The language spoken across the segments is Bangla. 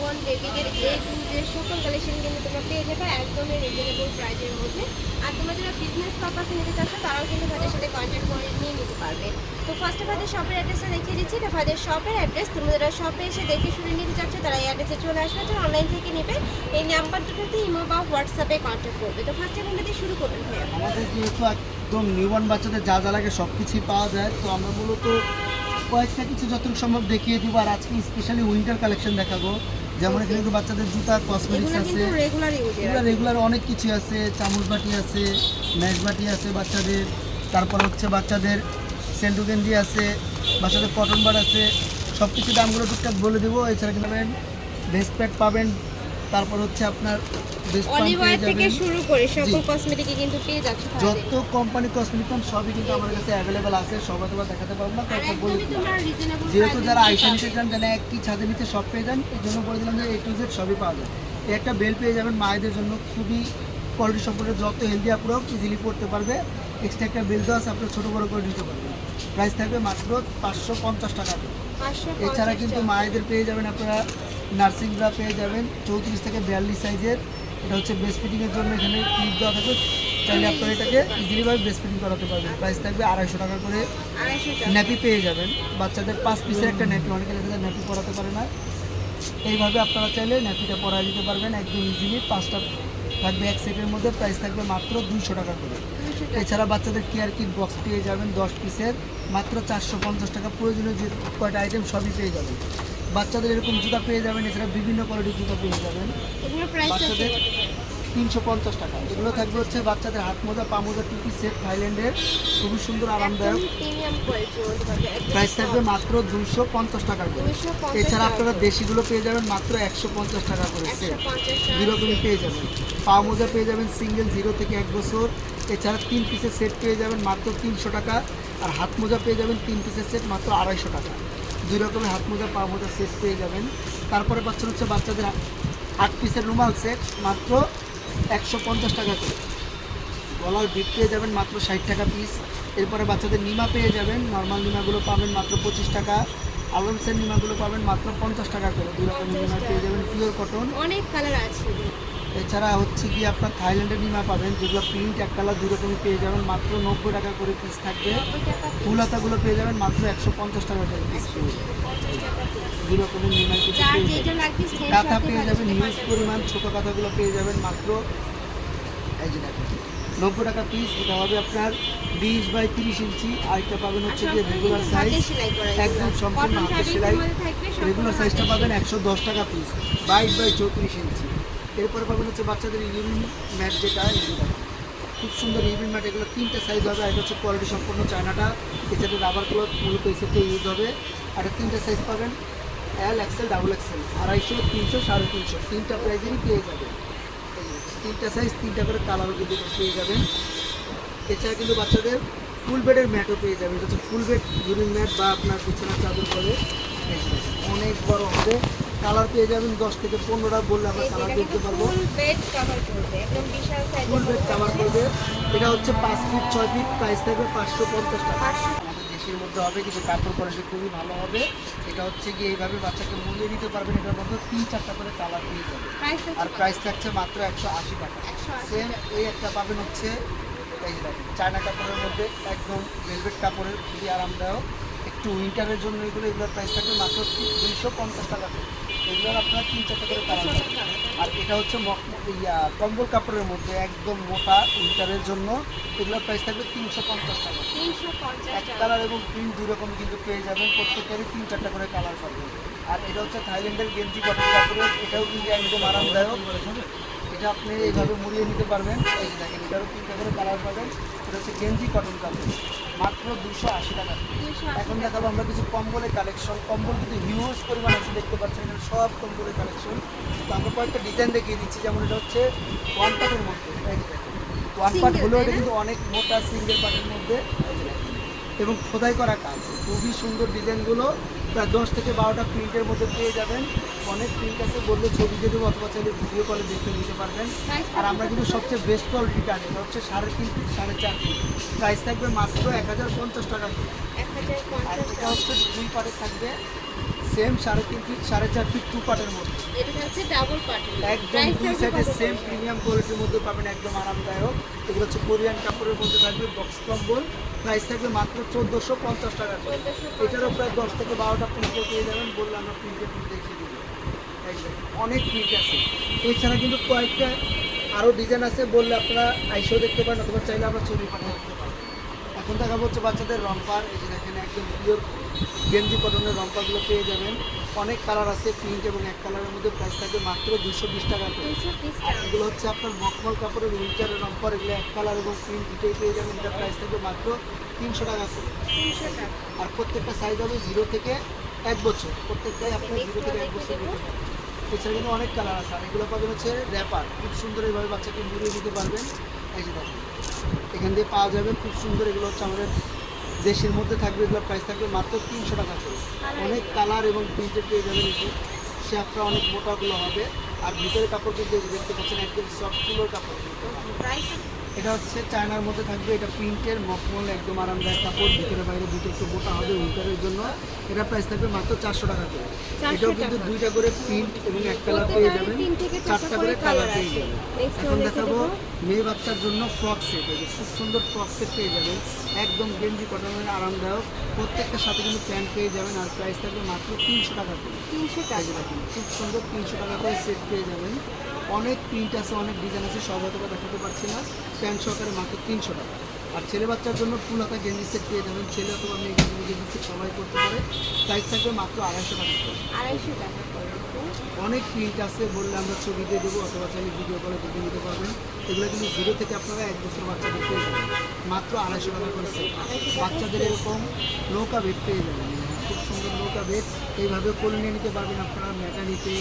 নিউবর্ন বেবিদের যে সকল কালেকশন কিন্তু তোমরা পেয়ে যাবে একদমই রিজনেবল প্রাইসের মধ্যে। আর তোমরা যারা বিজনেস পারপাসে নিতে চাচ্ছ তারাও কিন্তু ভাইদের সাথে কন্ট্যাক্ট করে নিয়ে নিতে পারবে। তো ফার্স্টে ভাইদের শপের অ্যাড্রেসটা দেখিয়ে দিচ্ছি। এটা ভাইদের শপের অ্যাড্রেস। তোমরা যারা শপে এসে দেখে শুনে নিতে চাচ্ছ তারা এই অ্যাড্রেসে চলে আসবে, যারা অনলাইন থেকে নেবে এই নাম্বার দুটোতে ইমো বা হোয়াটসঅ্যাপে কন্ট্যাক্ট করবে। তো ফার্স্টে কোনটা দিয়ে শুরু করবেন ভাইয়া? আমাদের যেহেতু একদম নিউবর্ন বাচ্চাদের যা যা লাগে সব কিছুই পাওয়া যায়, তো আমরা মূলত কয়েকটা কিছু যতটুকু সম্ভব দেখিয়ে দিব। আর আজকে স্পেশালি উইন্টার কালেকশন দেখাবো, যেমন এখানে কিন্তু বাচ্চাদের জুতা, কসমেটিক্স আছে, রেগুলার অনেক কিছু আছে, চামচ বাটি আছে, ম্যাশ বাটি আছে বাচ্চাদের, তারপর হচ্ছে বাচ্চাদের সেন্টু গেঞ্জি আছে, বাচ্চাদের কটন বার আছে, সব কিছু দামগুলো টুকটাক বলে দেবো। এছাড়া কিন্তু ভেস্ট প্যাড পাবেন, তারপর হচ্ছে আপনার অলিভ অয়েল থেকে শুরু করে সকল কসমেটিকই কিন্তু পেয়ে যাচ্ছে। যত কোম্পানি কসমেটিক সবই কিন্তু আমাদের কাছে অ্যাভেলেবেল আছে, সবাই তো দেখাতে পারবো না, তারপর বলে যেহেতু যারা আইসা নিতে চান যেন একই ছাদের নিচে সব পেয়ে যান, এই জন্য বলে দিলাম যে A to Z সবই পাওয়া যায়। একটা বেল পেয়ে যাবেন মায়েদের জন্য, খুবই কোয়ালিটি সম্পর্কে, যত হেলদি আপুরাও ইজিলি পড়তে পারবে। এক্সট্রা একটা বেল দেওয়া আছে, আপনার ছোটো বড়ো করে নিতে পারবেন। প্রাইস থাকবে মাত্র 550 টাকা। এছাড়া কিন্তু মায়েদের পেয়ে যাবেন আপনারা নার্সিং ব্রা পেয়ে যাবেন 34 থেকে 42 সাইজের। এটা হচ্ছে ব্রেস্ট ফিডিংয়ের জন্য, এখানে ক্লিপ দেওয়া থাকবে, চাইলে আপনারা এটাকে ইজিলিভাবে ব্রেস্ট ফিডিং করাতে পারবেন। প্রাইস থাকবে 250 টাকা করে। ন্যাপি পেয়ে যাবেন, বাচ্চাদের 5 পিসের একটা ন্যাপি, অনেকে দেখা ন্যাপি পরাতে পারে না, এইভাবে আপনারা চাইলে ন্যাপিটা পরাই দিতে পারবেন একদম ইজিলি। 5টা থাকবে এক সেটের মধ্যে, প্রাইস থাকবে মাত্র 200 টাকা করে। এছাড়া বাচ্চাদের কেয়ার কিট বক্স পেয়ে যাবেন 10 পিসের, মাত্র 450 টাকা। প্রয়োজনীয় যে কয়টা আইটেম সবই পেয়ে যাবেন। বাচ্চাদের এরকম জুতা পেয়ে যাবেন, এছাড়া বিভিন্ন কোয়ালিটির জুতা পেয়ে যাবেন বাচ্চাদের 350 টাকা। এগুলো থাকবে হচ্ছে বাচ্চাদের হাত মোজা, পা মোজা, টুপি সেট, থাইল্যান্ডের, খুবই সুন্দর আরামদায়ক। প্রাইস থাকবে মাত্র 250 টাকা করে। এছাড়া আপনারা দেশিগুলো পেয়ে যাবেন মাত্র 150 টাকা করে সেট, দুরকমই পেয়ে যাবেন। পা মোজা পেয়ে যাবেন সিঙ্গেল 0 থেকে 1 বছর। এছাড়া 3 পিসের সেট পেয়ে যাবেন মাত্র 300 টাকা। আর হাত মোজা পেয়ে যাবেন 3 পিসের সেট মাত্র 250 টাকা। 2 রকমের হাত মোজা, পা মোজা সেট পেয়ে যাবেন। তারপরে পাচ্ছেন হচ্ছে বাচ্চাদের 8 পিসের রুমাল সেট মাত্র 150 টাকা করে। গলার বিট পেয়ে যাবেন মাত্র 60 টাকা পিস। এরপরে বাচ্চাদের নিমা পেয়ে যাবেন, নর্মাল নিমাগুলো পাবেন মাত্র 25 টাকা। আলমসের নিমাগুলো পাবেন মাত্র 50 টাকা করে। 2 রকমের নিমা পেয়ে যাবেন, পিওর কটন, অনেক কালার আছে। এছাড়া হচ্ছে কি আপনার থাইল্যান্ডের নিমা পাবেন, যেগুলো প্রিন্ট এক কালার 2 রকমই পেয়ে যাবেন মাত্র 90 টাকা করে পিস থাকবে। ফুল হাতাগুলো পেয়ে যাবেন মাত্র 150 টাকা করে পিস পেয়ে যাবেন। 2 রকমের নিমা কিছু কাঁথা পেয়ে যাবেন, হিউজ পরিমাণ ছোটো কাঁথাগুলো পেয়ে যাবেন মাত্র 90 টাকা পিস। এটা হবে আপনার 20 বাই 30 ইঞ্চি। আরেকটা পাবেন হচ্ছে যে রেগুলার সাইজ, একদম সম্পূর্ণ হাতে সেলাই। রেগুলার সাইজটা পাবেন 110 টাকা পিস, 22 বাই 34 ইঞ্চি। এরপরে পাবেন হচ্ছে বাচ্চাদের ইউরিন ম্যাট, যেটা খুব সুন্দর ইউরিন ম্যাট। এগুলো 3টে সাইজ হবে। এটা হচ্ছে কোয়ালিটি সম্পূর্ণ চায়নাটা, এই সেটে রাবার ক্লথ মূলত এই সেটে ইউজ হবে। আর 3টে সাইজ পাবেন, L, XL, XXL, 250, 300, 350, 3টা প্রাইজেরই পেয়ে যাবেন। 3টা সাইজ, 3টা করে কালারও কিন্তু পেয়ে যাবেন। এছাড়া কিন্তু বাচ্চাদের ফুল বেডের ম্যাটও পেয়ে যাবেন। এটা হচ্ছে ফুল বেড ইউরিন ম্যাট বা আপনার বিছানার চাদর বলে, অনেক বড় হবে। কালার পেয়ে যাবেন 10 থেকে 15টা, বললে আমরা কালার দেখতে পারবো। ফুল বেড কভার করবে। এটা হচ্ছে 5 ফিট 6 ফিট, প্রাইস থাকবে 550 টাকা। আমাদের দেশের মধ্যে হবে, কিন্তু কাপড় কোয়ালিটি খুবই ভালো হবে। এটা হচ্ছে কি এইভাবে বাচ্চাকে মুড়িয়ে নিতে পারবেন। এটার মধ্যে 3-4টা করে কালার পেয়ে যাবে। আর প্রাইস থাকছে মাত্র 180 টাকা। সেম এই একটা পাবেন হচ্ছে এই চায়না কাপড়ের মধ্যে, একদম ভেলভেট কাপড়ের, খুবই আরামদায়ক। একটু উইন্টারের জন্য এগুলোর প্রাইস থাকবে মাত্র 250 টাকা করে। এগুলোর আপনার 3-4টা করে কালার পাবেন। আর এটা হচ্ছে কম্বল কাপড়ের মধ্যে একদম মোটা, উইন্টারের জন্য এগুলোর প্রাইস থাকবে 350 টাকা। এক কালার এবং প্রিন্ট 2 রকম কিন্তু পেয়ে যাবেন, প্রত্যেকেরই 3-4টা করে কালার পাবেন। আর এটা হচ্ছে থাইল্যান্ডের গেঞ্জি কটন কাপড়ের, এটাও কিন্তু একদম আরামদায়ক। এটা আপনি এইভাবে মুড়িয়ে নিতে পারবেন। এই যে দেখেন, এটারও 3টা করে কালার পাবেন। এটা হচ্ছে গেঞ্জি কটন কাপড়, মাত্র 280 টাকা। এখন দেখাবো আমরা কিছু কম্বলের কালেকশন। কম্বল কিন্তু হিউজ পরিমাণ আছে, দেখতে পাচ্ছেন এখানে সব কম্বলের কালেকশন। তো আমরা কয়েকটা ডিজাইন দেখিয়ে দিচ্ছি, যেমন এটা হচ্ছে 1 পার্টের মধ্যে, 1 পার্ট হলেও এটা কিন্তু অনেক মোটা, সিঙ্গেল পার্টের মধ্যে এবং খোদাই করা কাজ, খুবই সুন্দর ডিজাইনগুলো। প্রায় 10 থেকে 12টা প্রিন্টের মধ্যে পেয়ে যাবেন। অনেক প্রিন্ট আছে, বললে ছবি দিয়ে দেবো, অথবা চাইলে ভিডিও কলে দেখে নিতে পারবেন। আর আমরা কিন্তু সবচেয়ে বেস্ট কোয়ালিটিটা আনি, এটা হচ্ছে 3.5 ফিট 4.5 ফিট, প্রাইস থাকবে মাত্র 1050 টাকা করে। আর এটা হচ্ছে 2 পার্টের থাকবে, সেম 3.5 ফিট 4.5 ফিট 2 পার্টের মধ্যে এটা হচ্ছে ডাবল পার্টের একদম দুই সাইডে সেম প্রিমিয়াম কোয়ালিটির মধ্যে পাবেন, একদম আরামদায়ক। এগুলো হচ্ছে কোরিয়ান কাপড়ের মধ্যে থাকবে, বক্স কম্বল। প্রাইস থাকবে মাত্র 1450 টাকা করে। এটারও প্রায় 10 থেকে 12টা প্রিন্ট পেয়ে যাবেন, বললে আমরা প্রিন্টে দেখিয়ে দেবো। অনেক প্রিন্ট আছে, এছাড়া কিন্তু কয়েকটা আরও ডিজাইন আছে, বললে আপনারা আইসেও দেখতে পারেন, অথবা চাইলে আমরা ছবি পাঠিয়ে দিতে পারবো। এখন দেখাবো হচ্ছে বাচ্চাদের রম্পার। এই যে দেখেন একদম পিওর গেঞ্জি কটনের রম্পারগুলো পেয়ে যাবেন। অনেক কালার আছে, পিঙ্ক এবং এক কালারের মধ্যে। প্রাইস থাকবে মাত্র 220 টাকা করে। আর এগুলো হচ্ছে আপনার মখমল কাপড়ের উইন্টারের রম্পার, এগুলো এক কালার এবং প্রিন্ট দুটোই পেয়ে যাবেন। এটার প্রাইস থাকবে মাত্র 300 টাকা করে। আর প্রত্যেকটা সাইজ হবে 0 থেকে 1 বছর, প্রত্যেকটাই আপনার 0 থেকে 1 বছর নিতে পারবেন। এছাড়া কিন্তু অনেক কালার আছে। আর এগুলো পাবেন হচ্ছে র্যাপার, খুব সুন্দর এইভাবে বাচ্চাকে মুড়িয়ে দিতে পারবেন। এই যে দেখেন এখান দিয়ে পাওয়া যাবে খুব সুন্দর। এগুলো হচ্ছে আমাদের দেশের মধ্যে থাকবে, এগুলোর প্রাইস থাকবে মাত্র 300 টাকা করে। অনেক কালার এবং প্রিন্টেড পেয়ে যাবেন। এই যে শেপটা অনেক মোটাগুলো হবে। আর ভিতরে কাপড় কিন্তু দেখতে পাচ্ছেন একদম সফট তুলোর কাপড়। এটা হচ্ছে চায়নার মধ্যে থাকবে, এটা প্রিন্টের মখমল, একদম আরামদায়ক কাপড়। ভিতরে বাইরে দুটো একটু মোটা হবে উইন্টারের জন্য। এটা প্রাইস থাকবে মাত্র 400 টাকা করে। এটাও কিন্তু 2টা করে প্রিন্ট এবং এক কালার পেয়ে যাবেন, 4টা করে কালার পেয়ে যাবেন। এখন দেখাবো মেয়ে বাচ্চার জন্য ফ্রক সেট। এই যে খুব সুন্দর ফ্রক সেট পেয়ে যাবেন, একদম গেঞ্জি কটনের আরামদায়ক। প্রত্যেকটার সাথে কিন্তু প্যান্ট পেয়ে যাবেন। আর প্রাইস থাকবে মাত্র 300 টাকা করে। 300 টাকা। দেখুন খুব সুন্দর 300 টাকা করে সেট পেয়ে যাবেন। অনেক প্রিন্ট আছে, অনেক ডিজাইন আছে, সব হয়তো দেখাতে পারছি না। প্যান্ট সহকারে মাত্র 300 টাকা। আর ছেলে বাচ্চার জন্য ফুল হাতা গেঞ্জি সেট পেয়ে যাবেন, ছেলে অথবা মেয়ে গেঞ্জি সেট সবাই করতে পারে। প্রাইস থাকবে মাত্র 250 টাকা করে। 250 টাকা করে। অনেক প্রিন্ট আছে, বললে আমরা ছবি দিয়ে দেবো, অথবা চাইলে ভিডিও কলে দেখে নিতে পারবেন। এগুলো কিন্তু 0 থেকে আপনারা 1 বছর বাচ্চাদের পেয়ে যাবেন, মাত্র 250 টাকা করে সেট। বাচ্চাদের এরকম নৌকা বেড পেয়ে যাবেন, খুব সুন্দর নৌকা বেড। এইভাবে কোলে নিয়ে নিতে পারবেন আপনারা ম্যাটানিতে,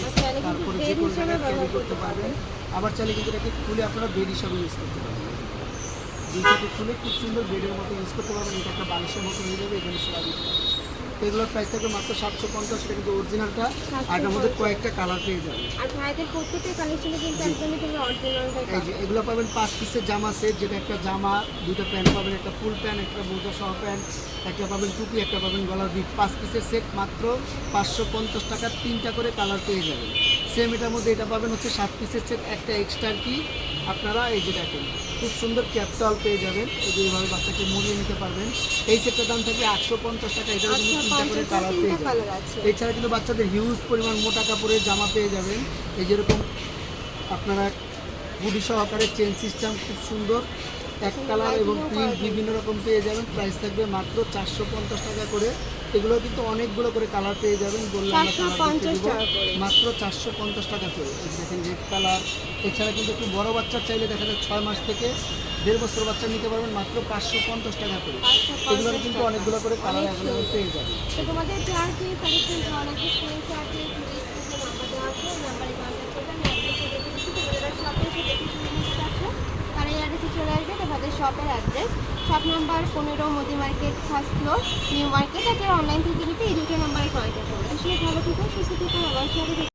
তারপরে যে কোনো জায়গায় ক্যারি করতে পারবেন। আবার চাইলে কিন্তু এটাকে খুলে আপনারা বেড হিসাবে ইউজ করতে পারবেন। দুই সাইডে খুলে খুব সুন্দর বেডের মতো ইউজ করতে পারবেন। এটা একটা বালিশের মতো হয়ে যাবে, এখানে শোয়া দিতে পারবেন। তো এগুলোর প্রাইস থাকবে মাত্র 750 টাকা, কিন্তু অরিজিনালটা। আর এটার মধ্যে কয়েকটা কালার পেয়ে যাবেন। আর ভাইদের প্রত্যেকটা কালেকশনে কিন্তু একদমই তুমি অরিজিনালটাই এই যে এগুলো পাবেন 5 পিসের জামা সেট, যেটা একটা জামা, 2টা প্যান্ট পাবেন, একটা ফুল প্যান্ট, একটা মোজা সহ প্যান্ট, একটা পাবেন টুপি, একটা পাবেন গলার বিট। 5 পিসের সেট মাত্র 550 টাকা, 3টা করে কালার পেয়ে যাবেন। সেম এটার মধ্যে এটা পাবেন হচ্ছে 7 পিসের সেট, একটা এক্সট্রা কি আপনারা এই যে দেখেন খুব সুন্দর ক্যাপটাল পেয়ে যাবেন। এই যে এইভাবে বাচ্চাকে মুড়িয়ে নিতে পারবেন। এই সেটটার দাম থাকবে 850 টাকা। এটারও কিন্তু 3টা করে কালার পেয়ে যাবেন। এছাড়া কিন্তু বাচ্চাদের হিউজ পরিমাণ মোটা কাপড়ের জামা পেয়ে যাবেন। এই যেরকম আপনারা গুডি সহকারে চেন সিস্টেম, খুব সুন্দর এক কালার এবং প্রিন্ট বিভিন্ন রকম পেয়ে যাবেন। প্রাইস থাকবে মাত্র 450 টাকা করে। এগুলো কিন্তু অনেকগুলো করে কালার পেয়ে যাবেন, বললাম মাত্র 450 টাকা করে। দেখেন রেড কালার। এছাড়া কিন্তু একটু বড় বাচ্চার চাইলে দেখা যায় 6 মাস থেকে 1.5 বছর বাচ্চা নিতে পারবেন মাত্র 550 টাকা করে। এগুলোর কিন্তু অনেকগুলো করে কালার অ্যাভেলেবল পেয়ে যাবেন। তো তোমাদের যার যে কালেকশন ভালো লাগে স্ক্রিনশট দিয়ে নাম্বার দেওয়া আছে, নাম্বারে কন্ট্যাক্ট করবে। আমি অ্যাড্রেসে দেখে দিচ্ছি, তোমাদের শপে এসে দেখে শুনে নিতে পারছো। তার এই অ্যাড্রেসে চলে আসবে তোমাদের শপের address, shop number 15 Modi market, first floor, new market. আর অনলাইন থেকে নিতে এই দুটো নাম্বারে কন্ট্যাক্ট করবে। আসলে ভালো থেকো, সুস্থ থেকো, আমার সাথে